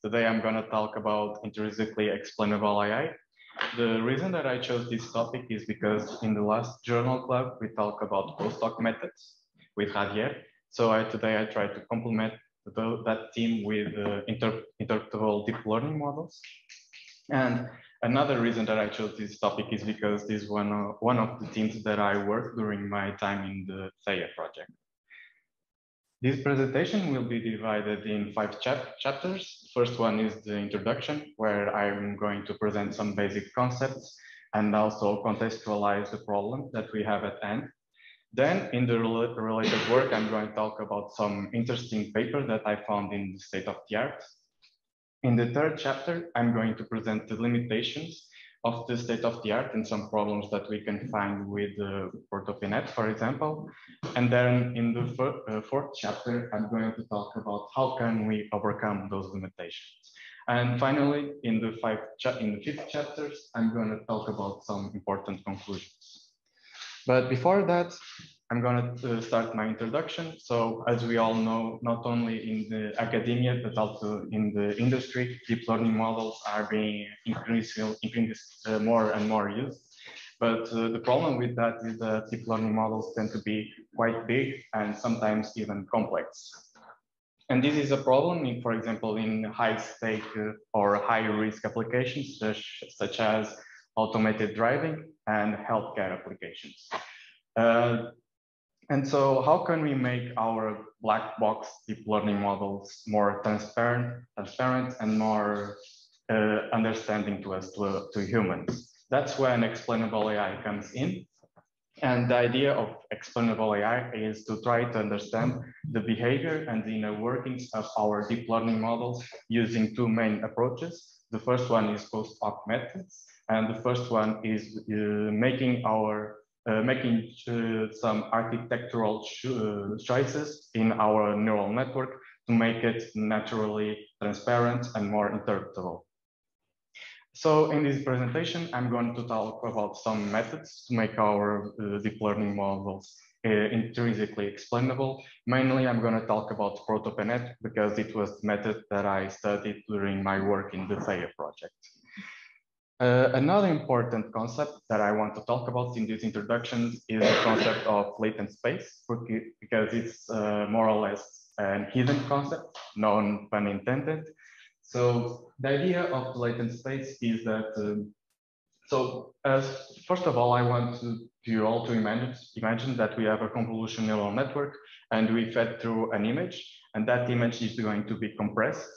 Today I'm going to talk about intrinsically explainable AI. The reason that I chose this topic is because in the last journal club, we talked about postdoc methods with Rade. So today I try to complement that team with interpretable deep learning models. And another reason that I chose this topic is because this is one of the teams that I worked during my time in the Theia project. This presentation will be divided in 5 chapters. First one is the introduction, where I'm going to present some basic concepts and also contextualize the problem that we have at hand. Then in the related work, I'm going to talk about some interesting paper that I found in the state of the art. In the third chapter, I'm going to present the limitations of the state of the art and some problems that we can find with ProtoPNet, for example. And then in the fourth chapter, I'm going to talk about how can we overcome those limitations. And finally, in the fifth chapters, I'm going to talk about some important conclusions. But before that, I'm going to start my introduction. So as we all know, not only in the academia, but also in the industry, deep learning models are being increasingly more and more used. But the problem with that is that deep learning models tend to be quite big and sometimes even complex. And this is a problem, for example, in high-stake or high-risk applications, such as automated driving and healthcare applications. And so how can we make our black box deep learning models more transparent and more understanding to us, to humans? That's when explainable AI comes in. And the idea of explainable AI is to try to understand the behavior and the inner workings of our deep learning models using 2 main approaches. The first one is post hoc methods, and the first one is making some architectural choices in our neural network to make it naturally transparent and more interpretable. So in this presentation, I'm going to talk about some methods to make our deep learning models intrinsically explainable. Mainly, I'm going to talk about ProtoPNet because it was the method that I studied during my work in the Theia project. Another important concept that I want to talk about in this introduction is the concept of latent space, because it's more or less an hidden concept, no pun intended. So the idea of latent space is that, first of all, I want you all to imagine that we have a convolutional neural network and we fed through an image, and that image is going to be compressed,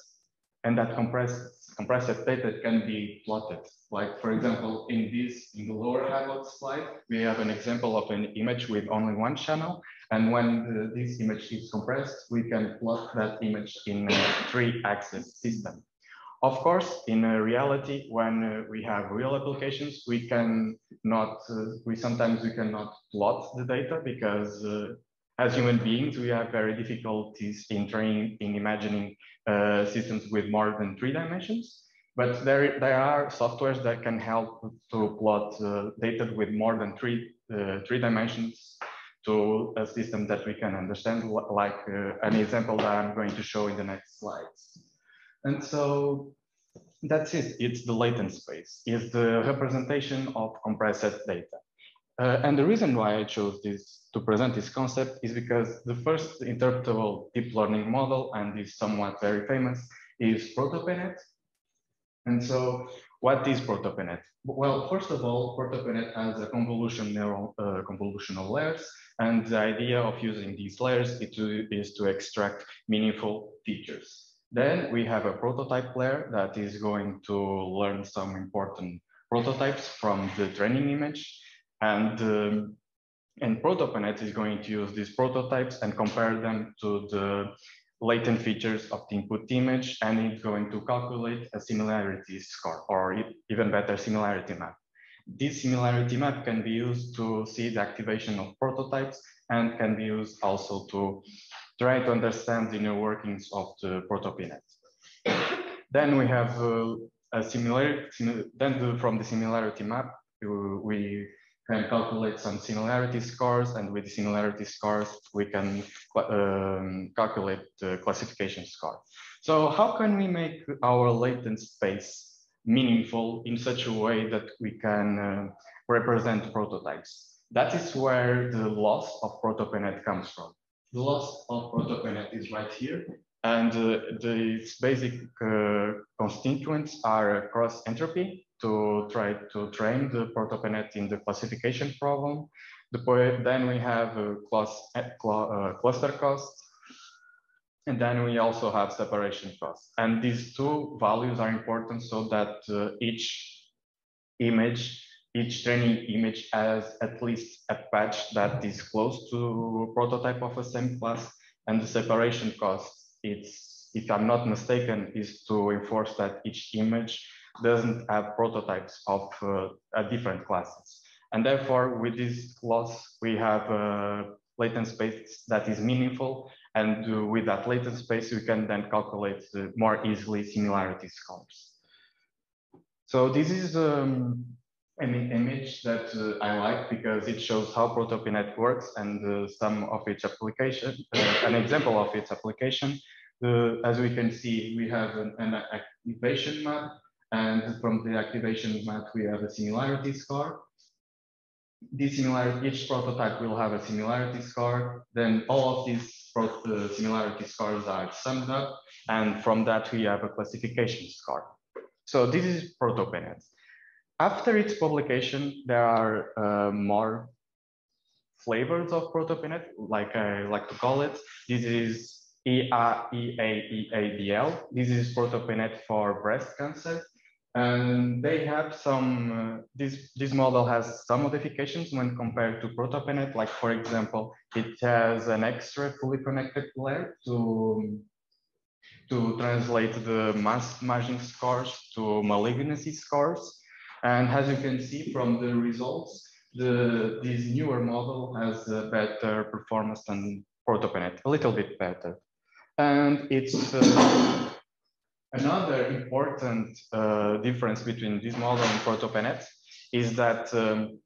and that compressed data can be plotted. Like, for example, in the lower half of the slide, we have an example of an image with only 1 channel. And when this image is compressed, we can plot that image in a 3-axis system. Of course, in reality, when we have real applications, sometimes we cannot plot the data because as human beings, we have very difficulties in imagining systems with more than 3 dimensions. But there are softwares that can help to plot data with more than three dimensions to a system that we can understand, like an example that I'm going to show in the next slides. And so that's it. It's the latent space. It's the representation of compressed data. And the reason why I chose to present this concept is because the first interpretable deep learning model, and is somewhat very famous, is ProtoPNet. And so what is ProtoPNet? Well, first of all, ProtoPNet has a convolutional layers, and the idea of using these layers is to extract meaningful features. Then we have a prototype layer that is going to learn some important prototypes from the training image, and ProtoPNet is going to use these prototypes and compare them to the latent features of the input image, and it's going to calculate a similarity score, or even better, similarity map. This similarity map can be used to see the activation of prototypes and can be used also to try to understand the inner workings of the ProtoPNet. Then we have from the similarity map, we can calculate some similarity scores, and with similarity scores, we can calculate the classification score. So how can we make our latent space meaningful in such a way that we can represent prototypes? That is where the loss of ProtoPNet comes from. The loss of ProtoPNet is right here, and the basic constituents are cross entropy to try to train the ProtoPNet in the classification problem. Then we have cluster cost, and then we also have separation cost. And these two values are important so that each training image has at least a patch that is close to prototype of the same class. And the separation cost, it's, if I'm not mistaken, is to enforce that each image doesn't have prototypes of different classes. And therefore, with this loss, we have latent space that is meaningful. And with that latent space, we can then calculate more easily similarity scores. So this is an image that I like because it shows how ProtoPNet works and some of its application, an example of its application. As we can see, we have an activation map, and from the activation map, we have a similarity score. This similarity, each prototype will have a similarity score. Then all of these similarity scores are summed up, and from that we have a classification score. So this is ProtoPNet. After its publication, there are more flavors of ProtoPNet, like I like to call it. This is EAEADL. This is ProtoPNet for breast cancer. And they have some, this model has some modifications when compared to ProtoPNet. Like, for example, it has an extra fully connected layer to translate the mass margin scores to malignancy scores. And as you can see from the results, this newer model has a better performance than ProtoPNet, a little bit better. And it's another important difference between this model and ProtoPNet is that the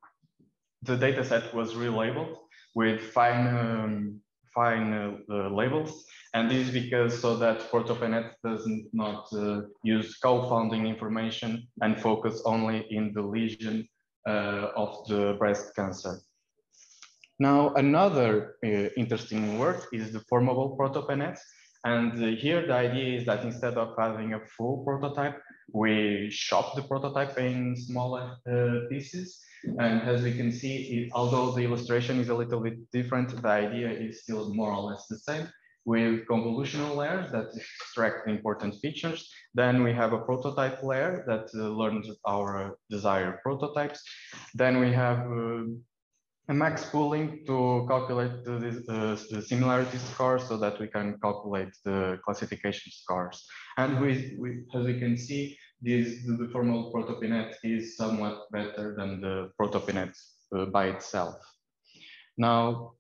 dataset was relabeled with fine labels. And this is because so that ProtoPNet does not use co-founding information and focus only in the lesion of the breast cancer. Now, another interesting work is the Formable Prototypes. And here the idea is that instead of having a full prototype, we chop the prototype in smaller pieces. And as we can see, although the illustration is a little bit different, the idea is still more or less the same, with convolutional layers that extract the important features. Then we have a prototype layer that learns our desired prototypes. Then we have a max pooling to calculate the similarity score so that we can calculate the classification scores. And as we can see, the formal ProtoPNet is somewhat better than the ProtoPNet by itself. Now,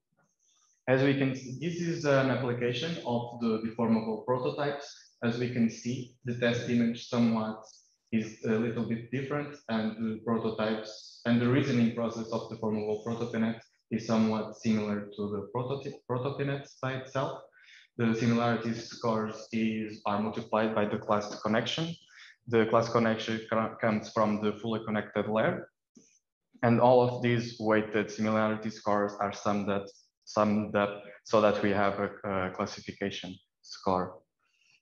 as we can see, this is an application of the deformable prototypes. As we can see, the test image somewhat is a little bit different, and the prototypes and the reasoning process of the Formable Protopinet is somewhat similar to the Protopinet by itself. The similarity scores are multiplied by the class connection. The class connection comes from the fully connected layer, and all of these weighted similarity scores are summed up so that we have a classification score.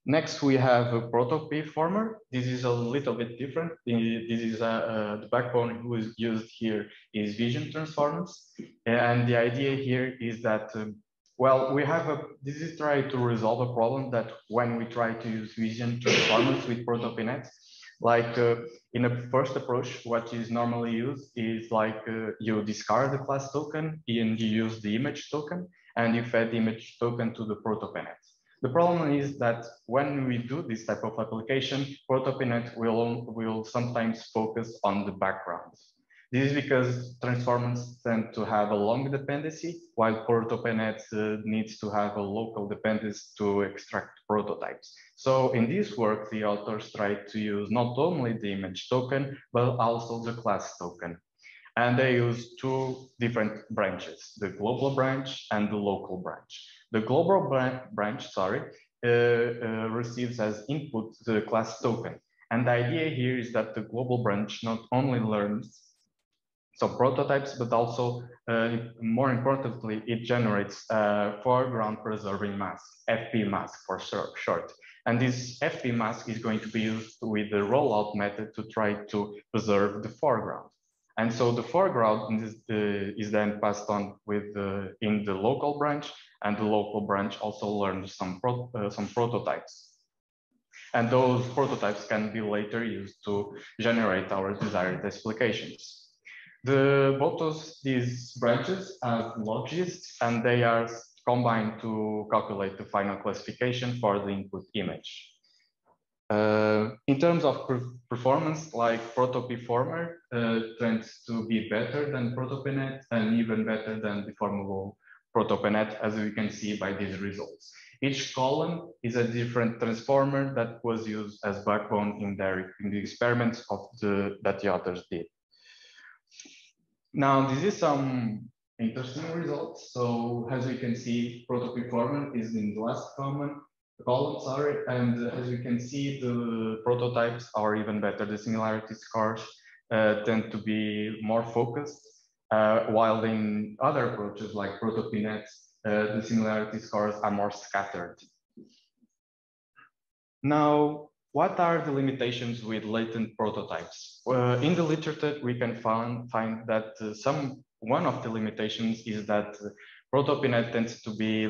Next, we have a Protopi former. This is a little bit different. This is the backbone who is used here is vision transformance. And the idea here is that, well, this is trying to resolve a problem that when we try to use vision transformance with ProtoPNet, like in a first approach, what is normally used is like you discard the class token and you use the image token and you fed the image token to the ProtoPNet. The problem is that when we do this type of application, ProtoPNet will sometimes focus on the background. This is because transformers tend to have a long dependency, while ProtoPNet needs to have a local dependency to extract prototypes. So in this work, the authors tried to use not only the image token, but also the class token. And they use two different branches, the global branch and the local branch. The global branch, receives as input the class token. And the idea here is that the global branch not only learns some prototypes, but also, more importantly, it generates a foreground preserving mask, FP mask for short. And this FP mask is going to be used with the rollout method to try to preserve the foreground. And so the foreground is then passed on in the local branch, and the local branch also learns some prototypes. And those prototypes can be later used to generate our desired explications. Both of these branches have logists, and they are combined to calculate the final classification for the input image. In terms of performance, like ProtoPNet tends to be better than ProtoPNet and even better than the Formable Prototypes, as we can see by these results. Each column is a different transformer that was used as backbone in the experiments that the authors did. Now, this is some interesting results. So as we can see, ProtoPNet is in the last column, and as you can see, the prototypes are even better. The similarity scores tend to be more focused, while in other approaches like ProtoPNet, the similarity scores are more scattered. Now, what are the limitations with latent prototypes? In the literature, we can find that one of the limitations is that ProtoPNet tends to be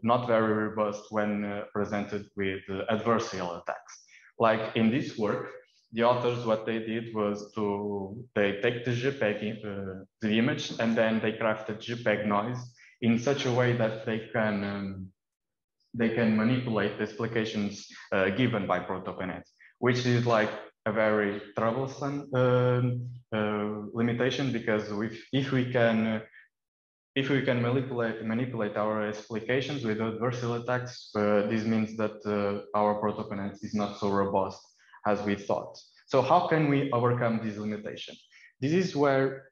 not very robust when presented with adversarial attacks. Like in this work, the authors, what they did was they take the JPEG, the image, and then they crafted JPEG noise in such a way that they can manipulate the explications given by ProtoPNet, which is like a very troublesome limitation, because if we can manipulate our explications with adversarial attacks, this means that our ProtoPNet is not so robust as we thought. So how can we overcome this limitation? This is where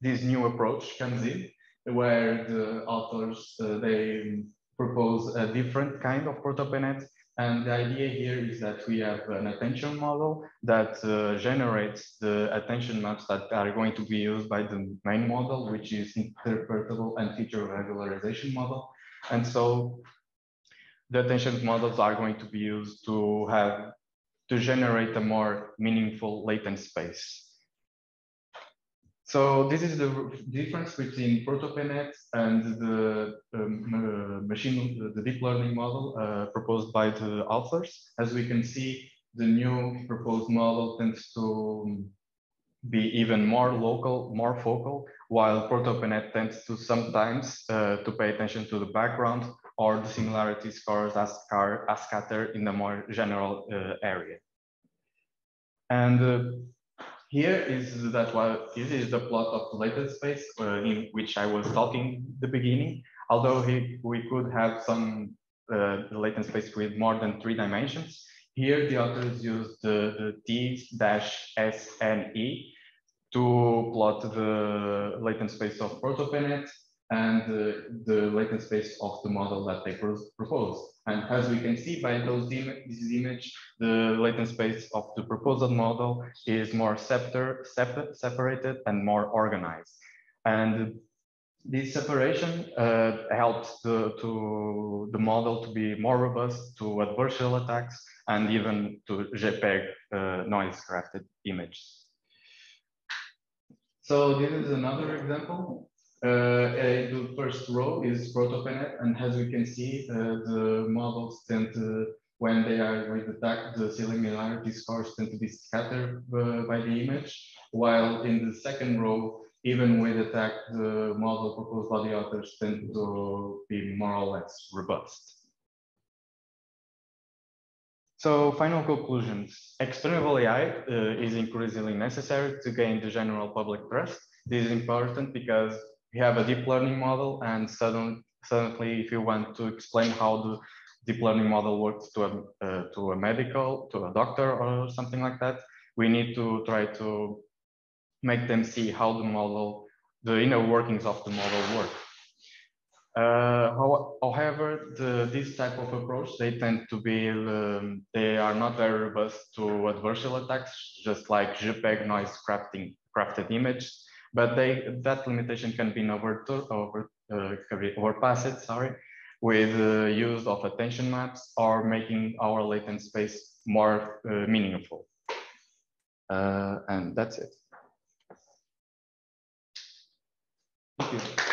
this new approach comes in, where the authors, they propose a different kind of ProtoPNet. And the idea here is that we have an attention model that generates the attention maps that are going to be used by the main model, which is interpretable and feature regularization model. And so the attention models are going to be used to generate a more meaningful latent space. So this is the difference between ProtoPNet and the deep learning model proposed by the authors. As we can see, the new proposed model tends to be even more local, more focal, while ProtoPNet tends to sometimes to pay attention to the background or the similarity scores as scattered in a more general area. And here is this is the plot of the latent space in which I was talking at the beginning. Although we could have some latent space with more than 3 dimensions, here the authors used the T-SNE to plot the latent space of ProtoPNet and the latent space of the model that they proposed. And as we can see by this image, the latent space of the proposed model is more separated and more organized. And this separation helps the model to be more robust to adversarial attacks and even to JPEG noise crafted images. So this is another example. The first row is ProtoPNet, and as we can see, the models tend to, when they are with attack, the similarity scores tend to be scattered by the image, while in the second row, even with attack, the model proposed by the authors tend to be more or less robust. So final conclusions. Explainable AI is increasingly necessary to gain the general public trust. This is important because we have a deep learning model, and suddenly if you want to explain how the deep learning model works to a doctor or something like that, we need to try to make them see how the model, the inner workings of the model work. However, this type of approach, they tend to be, they are not very robust to adversarial attacks, just like JPEG noise crafted image, but that limitation can be overpassed, sorry, with use of attention maps or making our latent space more meaningful. And that's it. Thank you.